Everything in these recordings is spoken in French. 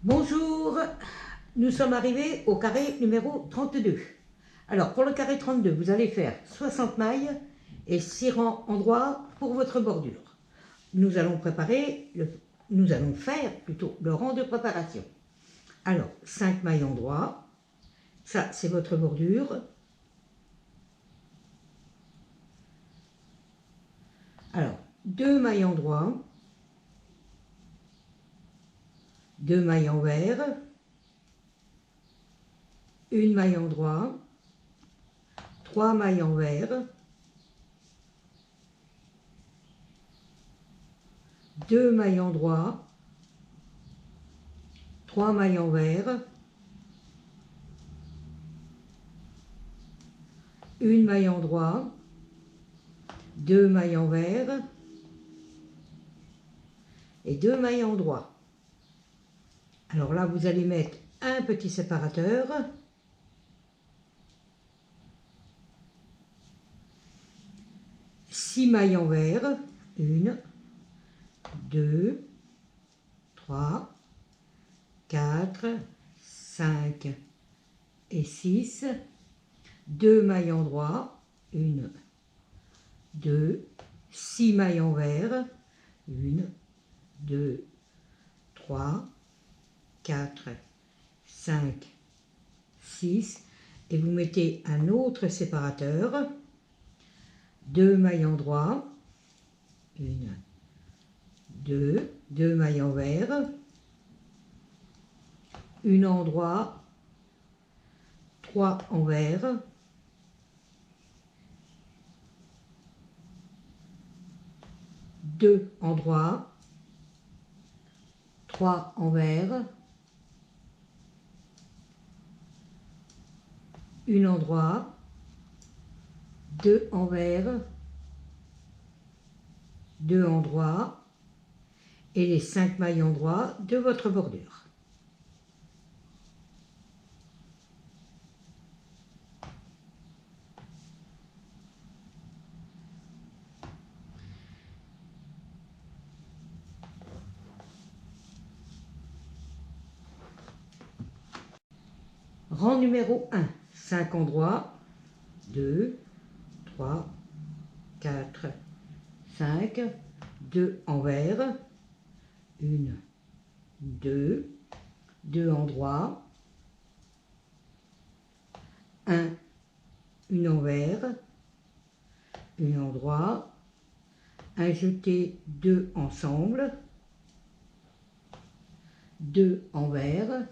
Bonjour, nous sommes arrivés au carré numéro 32. Alors pour le carré 32, vous allez faire 60 mailles et 6 rangs endroits pour votre bordure. Nous allons faire le rang de préparation. Alors 5 mailles endroits, ça c'est votre bordure. Alors 2 mailles endroits, 2 mailles envers, une maille endroit, 3 mailles envers, 2 mailles endroit, 3 mailles envers, une maille endroit, 2 mailles envers et 2 mailles endroit. Alors là, vous allez mettre un petit séparateur. Six mailles envers, 1, 2, 3, 4, 5 et 6. 2 mailles endroit, 1, 2, 6 mailles envers, 1, 2, 3, 4, 5, 6. Et vous mettez un autre séparateur. 2 mailles endroit, 1, 2, 2 mailles envers, une endroit, 3 envers, deux endroits, 3 envers, une endroit, 2 envers, 2 endroits et les 5 mailles endroits de votre bordure. Rang numéro 1, 5 endroits, 2, 3, 4, 5, 2 envers, 1, 2, 2 endroits, 1, une envers, un endroit, un jeté, 2 ensemble, 2 envers,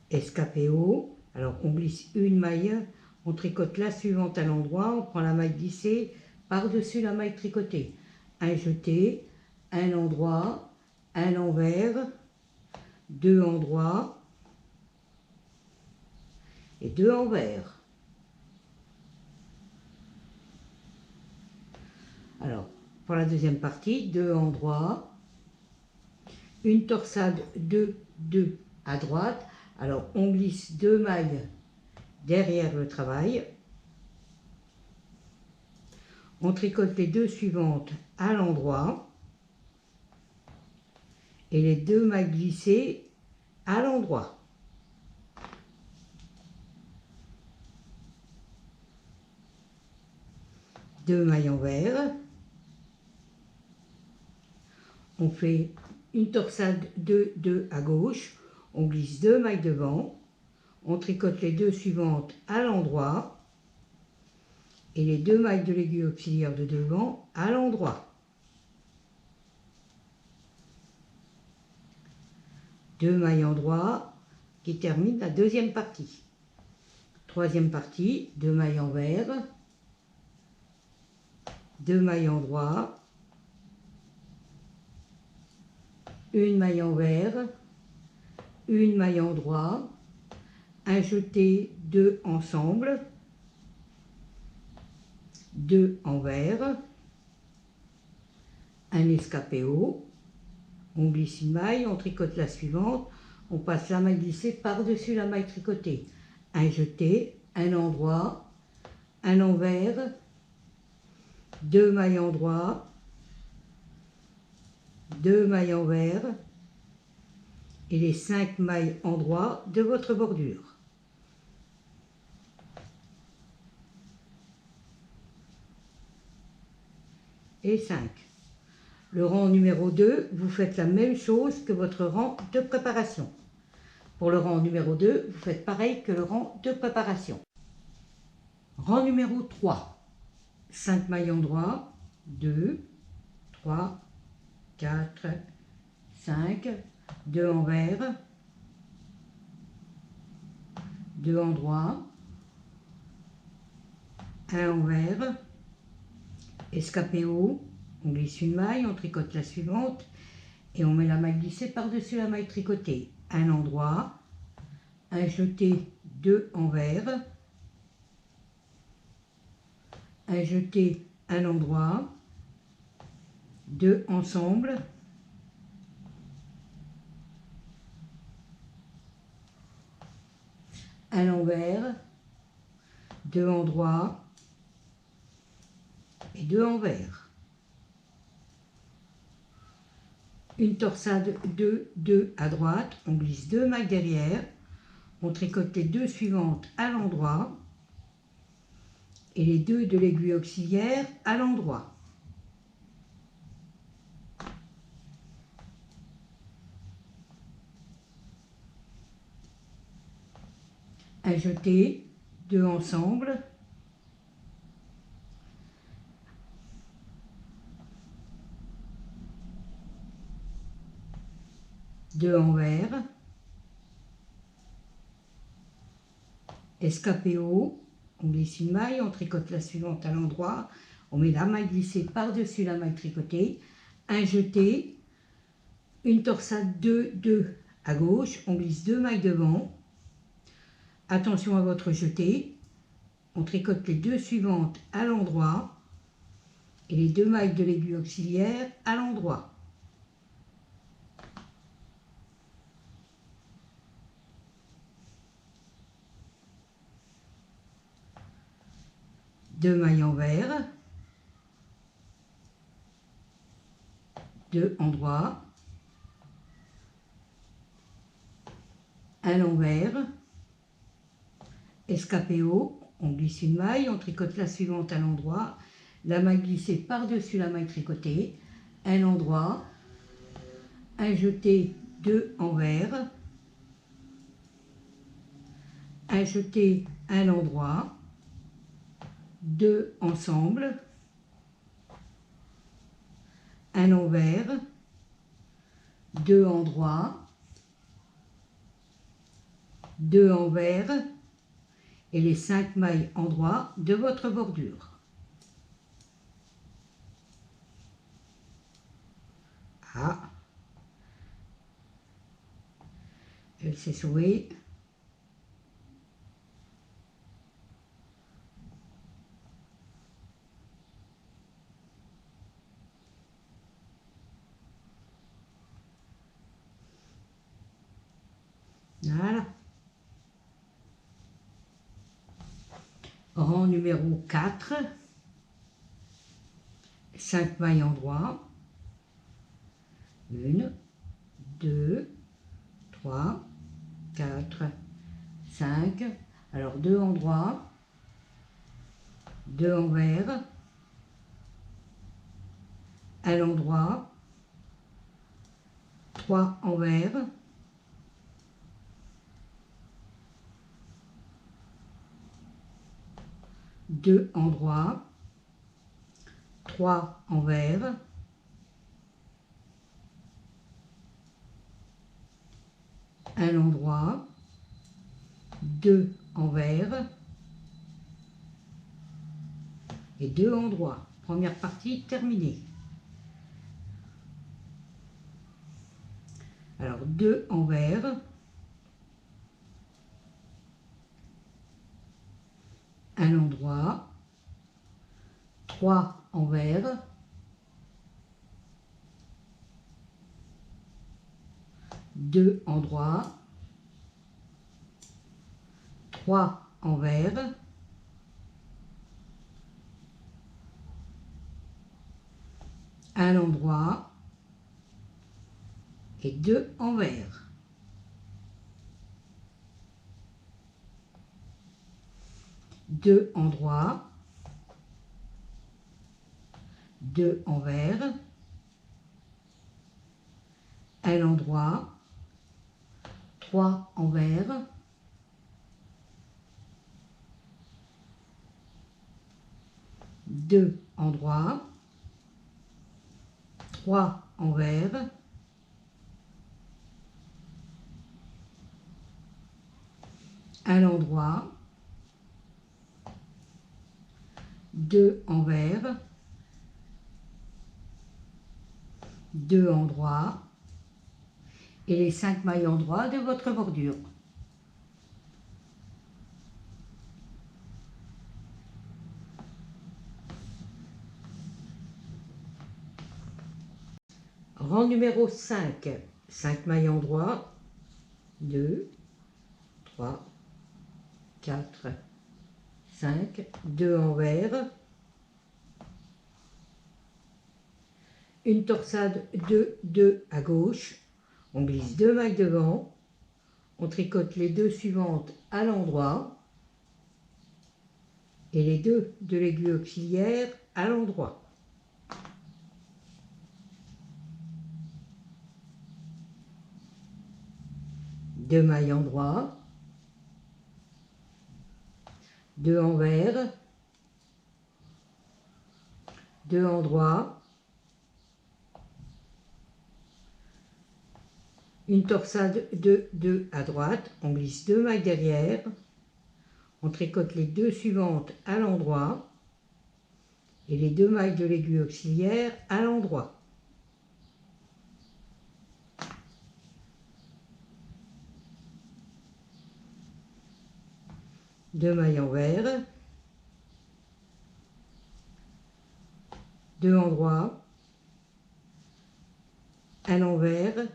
escapé haut. Alors on glisse une maille, on tricote la suivante à l'endroit, on prend la maille glissée par-dessus la maille tricotée. Un jeté, un endroit, un envers, 2 endroits et 2 envers. Alors, pour la deuxième partie, 2 endroits, une torsade 2, 2 à droite. Alors, on glisse 2 mailles derrière le travail. On tricote les 2 suivantes à l'endroit et les 2 mailles glissées à l'endroit. Deux mailles envers. On fait une torsade 2, 2 à gauche. On glisse 2 mailles devant. On tricote les 2 suivantes à l'endroit et les 2 mailles de l'aiguille auxiliaire de devant à l'endroit. 2 mailles endroit qui terminent la deuxième partie. Troisième partie, 2 mailles envers, 2 mailles endroit, une maille envers, une maille endroit, un jeté, 2 ensemble, 2 envers, un escapé haut, on glisse une maille, on tricote la suivante, on passe la maille glissée par-dessus la maille tricotée, un jeté, un endroit, un envers, 2 mailles endroit, 2 mailles envers et les 5 mailles endroits de votre bordure. Et 5. Le rang numéro 2, vous faites la même chose que votre rang de préparation. Pour le rang numéro 2, vous faites pareil que le rang de préparation. Rang numéro 3, 5 mailles endroits, 2, 3, 4, 5, 2 envers, 2 endroits, 1 envers, escapé haut, on glisse une maille, on tricote la suivante et on met la maille glissée par-dessus la maille tricotée. Un endroit, un jeté, 2 envers, un jeté, un endroit, 2 ensemble, un envers, 2 endroits et 2 envers. Une torsade 2, 2 à droite, on glisse 2 mailles derrière, on tricote les 2 suivantes à l'endroit et les 2 de l'aiguille auxiliaire à l'endroit. Un jeté, 2 ensemble, deux envers, escapé haut, on glisse une maille, on tricote la suivante à l'endroit, on met la maille glissée par-dessus la maille tricotée, un jeté, une torsade 2, 2 à gauche, on glisse 2 mailles devant, attention à votre jeté, on tricote les 2 suivantes à l'endroit et les 2 mailles de l'aiguille auxiliaire à l'endroit. Deux mailles envers, 2 endroits, un envers, escapé haut, on glisse une maille, on tricote la suivante à l'endroit, la maille glissée par-dessus la maille tricotée, un endroit, un jeté, 2 envers, un jeté, un endroit, 2 ensemble, un envers, 2 endroits, 2 envers et les 5 mailles endroits de votre bordure. Ah, elle s'est sauée. Voilà. Rang numéro 4, 5 mailles endroits, 1, 2, 3, 4, 5, alors 2 endroits, 2 envers, un endroit, 3 envers, deux endroits, 3 envers, un endroit, 2 envers et 2 endroits. Première partie terminée. Alors 2 envers, un endroit, 3 envers, deux endroits, 3 envers, un endroit, et 2 envers. Deux endroits, 2 envers, un endroit, 3 envers, deux endroits, 3 envers, un endroit, 2 envers, 2 endroits et les 5 mailles endroits de votre bordure. Rang numéro 5, 5 mailles endroits, 2, 3, 4, 5, 2 envers, une torsade 2, 2 à gauche, on glisse 2 mailles devant, on tricote les 2 suivantes à l'endroit et les 2 de l'aiguille auxiliaire à l'endroit. Deux mailles endroits, 2 envers, 2 endroits, une torsade 2, 2 à droite, on glisse 2 mailles derrière, on tricote les 2 suivantes à l'endroit et les 2 mailles de l'aiguille auxiliaire à l'endroit. Deux mailles envers, 2 endroits, un envers,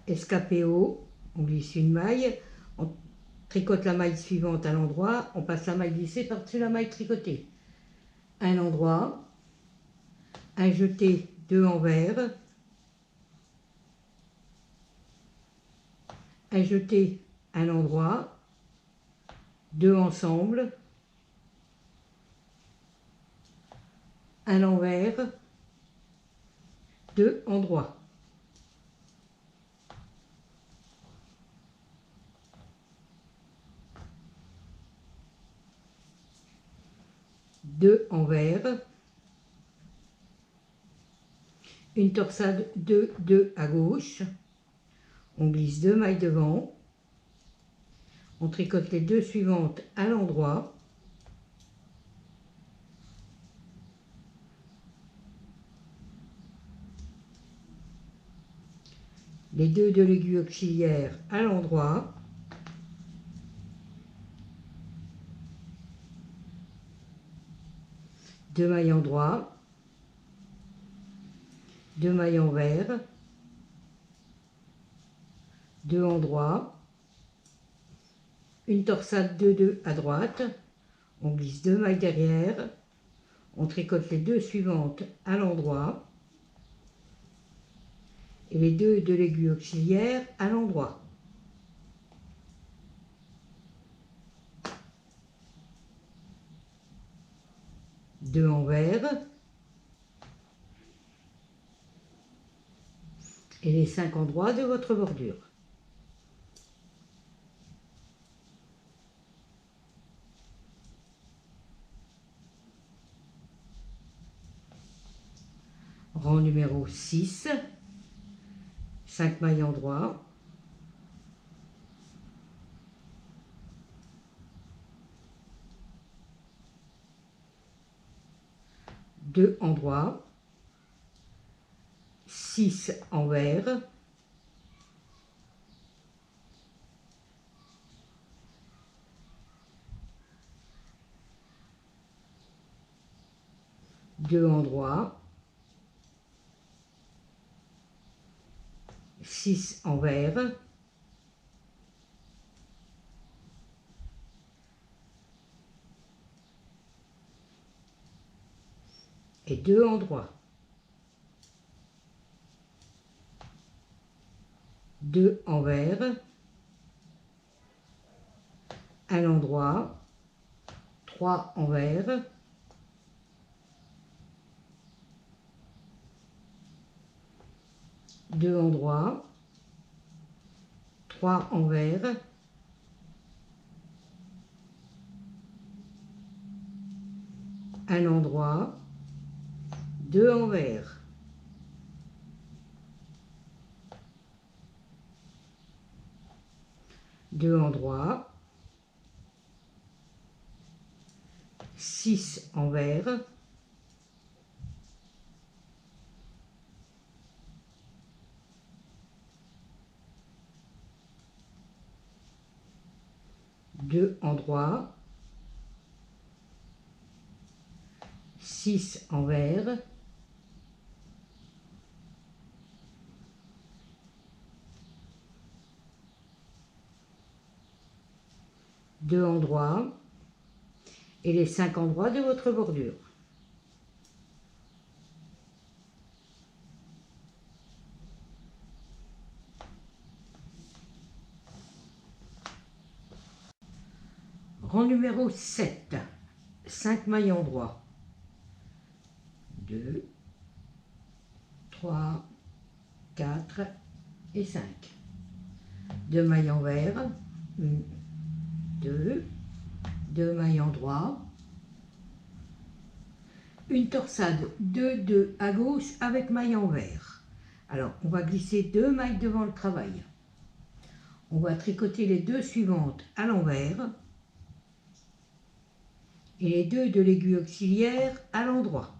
escapé haut, on glisse une maille, on tricote la maille suivante à l'endroit, on passe la maille glissée par-dessus la maille tricotée. Un endroit, un jeté, 2 envers, un jeté, un endroit, 2 ensemble, un envers, 2 endroits. Deux envers, une torsade 2, 2 à gauche, on glisse 2 mailles devant, on tricote les 2 suivantes à l'endroit, les 2 de l'aiguille auxiliaire à l'endroit, deux mailles endroits, 2 mailles envers, 2 endroits, une torsade 2, 2 à droite, on glisse 2 mailles derrière, on tricote les 2 suivantes à l'endroit et les 2 de l'aiguille auxiliaire à l'endroit. Deux envers et les 5 endroits de votre bordure. Rang numéro 6, 5 mailles endroits, deux endroits, 6 envers, deux endroits, 6 envers, et 2 endroits. 2 envers, à l'endroit, 3 envers, deux endroits, 3 envers, un endroit, 2 envers, deux endroits, 6 envers, deux endroits, 6 envers, deux endroits et les 5 endroits de votre bordure. Rang numéro 7, 5 mailles endroits, 2, 3, 4 et 5. 2 mailles envers, 1, 2, 2 mailles endroits, une torsade 2, 2 à gauche avec maille envers. Alors, on va glisser 2 mailles devant le travail. On va tricoter les 2 suivantes à l'envers et les 2 de l'aiguille auxiliaire à l'endroit.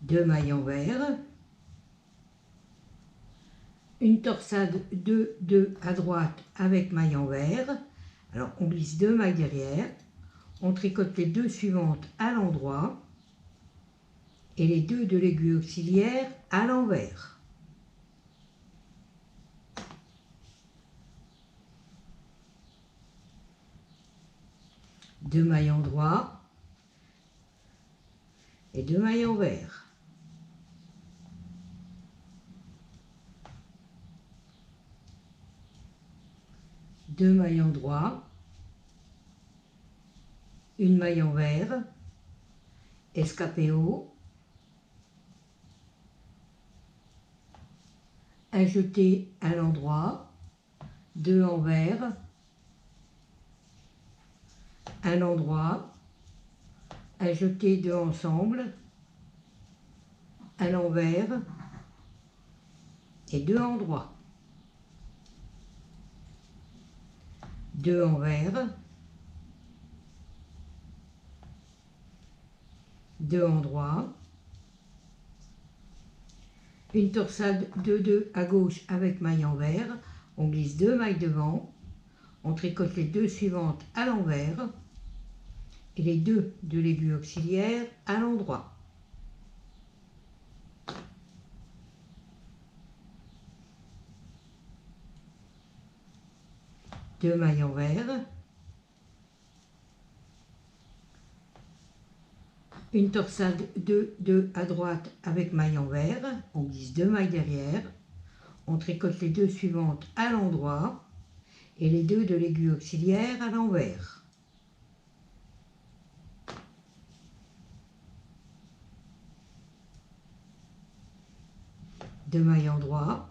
Deux mailles envers, une torsade 2, 2 à droite avec maille envers. Alors on glisse 2 mailles derrière, on tricote les 2 suivantes à l'endroit et les 2 de l'aiguille auxiliaire à l'envers. Deux mailles endroits et 2 mailles envers. Deux mailles endroits, une maille envers, escapé haut, un jeté à l'endroit, 2 envers, un endroit, un jeté 2 ensemble, à l'envers et 2 endroits. 2 envers, 2 endroits, une torsade 2, 2 à gauche avec maille envers, on glisse 2 mailles devant, on tricote les 2 suivantes à l'envers et les 2 de l'aiguille auxiliaire à l'endroit. Deux mailles envers, une torsade 2, 2 à droite avec maille envers, on glisse 2 mailles derrière, on tricote les 2 suivantes à l'endroit et les 2 de l'aiguille auxiliaire à l'envers. Deux mailles endroits,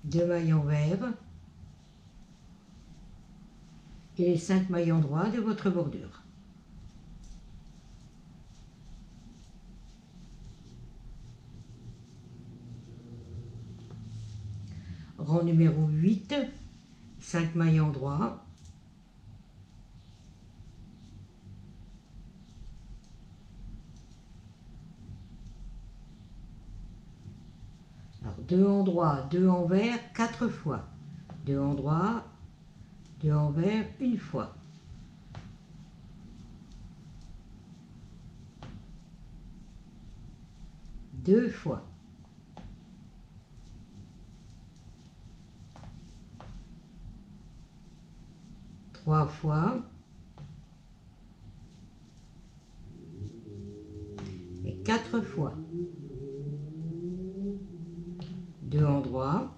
2 mailles envers et les 5 mailles endroits de votre bordure. Rang numéro 8, 5 mailles endroits, alors 2 endroits, 2 envers, 4 fois, 2 endroits, 2 envers, une fois, deux fois, trois fois, 4 fois. 2 endroits.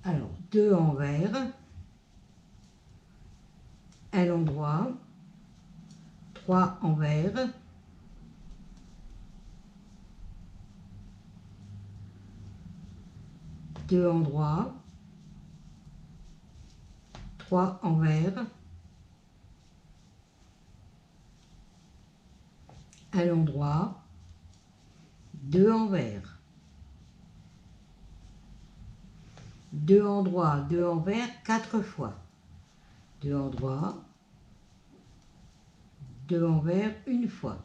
Alors, 2 envers. Un endroit. 3 envers. 2 endroits. 3 envers. À l'endroit, 2 envers. 2 endroits, 2 envers, 4 fois. 2 endroits, 2 envers, une fois.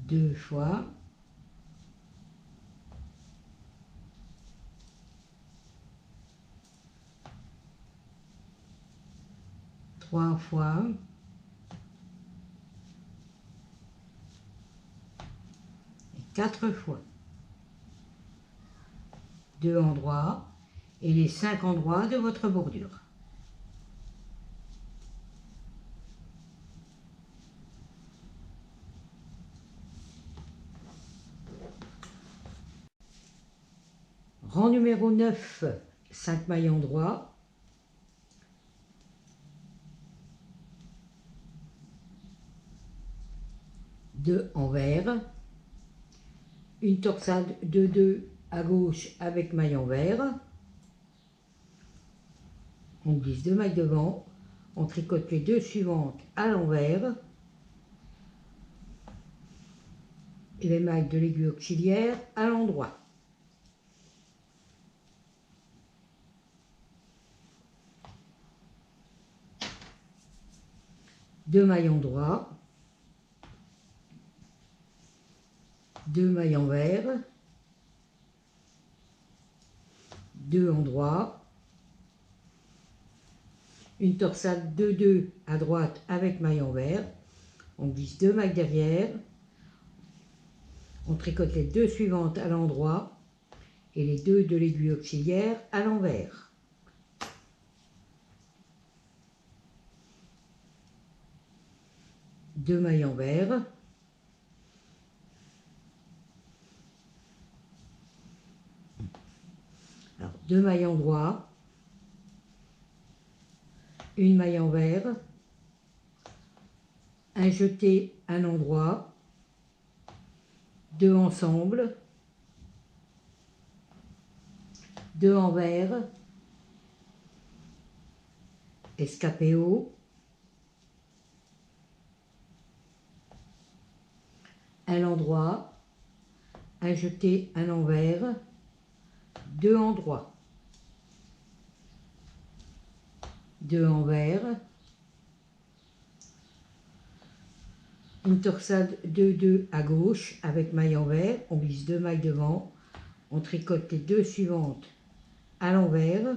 2 fois. 3 fois. Et 4 fois. 2 endroits et les 5 endroits de votre bordure. Rang numéro 9, 5 maillons droits. 2 envers. Une torsade de 2 à gauche avec maille envers. On glisse 2 mailles devant. On tricote les 2 suivantes à l'envers. Et les mailles de l'aiguille auxiliaire à l'endroit. Deux maillons droits, 2 mailles envers, 2 endroits, une torsade de 2 à droite avec maille envers, on glisse 2 mailles derrière, on tricote les 2 suivantes à l'endroit et les 2 de l'aiguille auxiliaire à l'envers. Deux mailles envers, alors 2 mailles endroits, une maille envers, un jeté, un endroit, 2 ensemble, 2 envers, escapé haut, un endroit, un jeté, un envers, 2 endroits, 2 envers, une torsade de 2 à gauche avec maille envers, on glisse 2 mailles devant, on tricote les 2 suivantes à l'envers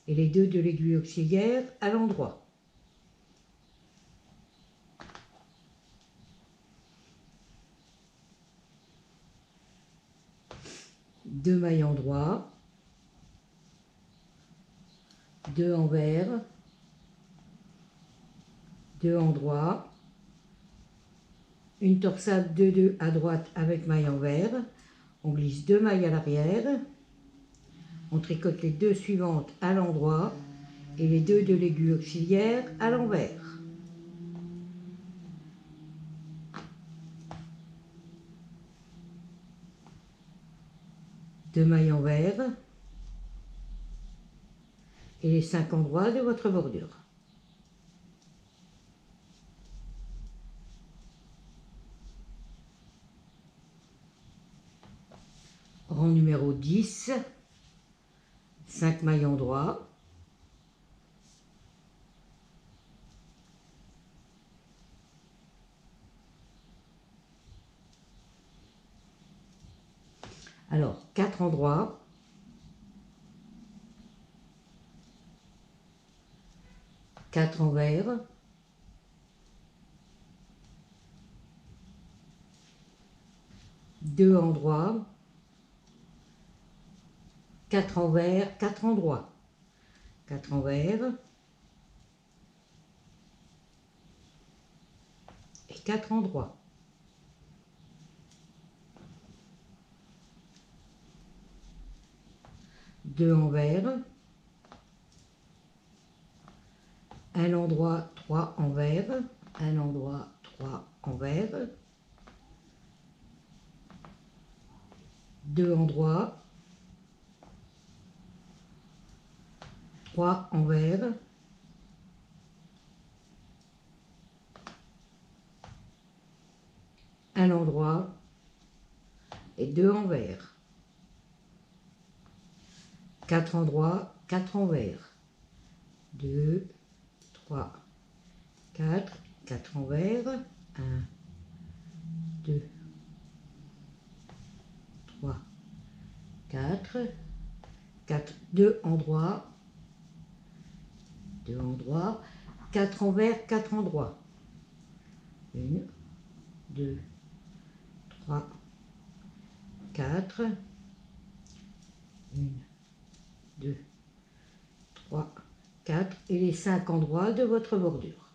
et les 2 de l'aiguille auxiliaire à l'endroit. Deux mailles endroits, 2 envers, 2 endroits, une torsade de 2 à droite avec maille envers, on glisse 2 mailles à l'arrière, on tricote les 2 suivantes à l'endroit et les 2 de l'aiguille auxiliaire à l'envers. Deux mailles envers et les 5 endroits de votre bordure. Rang numéro 10, 5 mailles endroits, alors 4 endroits, 4 envers, 2 endroits, 4 envers, 4 endroits. 4 envers et 4 endroits. Deux envers, un endroit, 3 envers, un endroit, 3 envers, deux endroits, 3 envers, un endroit et 2 envers. 4 endroits, 4 envers. 2, 3, 4, 4 envers. 1, 2, 3, 4, 4, 2 endroits, 2 endroits, 4 envers, 4 endroits. 1, 2, 3, 4, 1, 2, 3, 4 et les 5 endroits de votre bordure.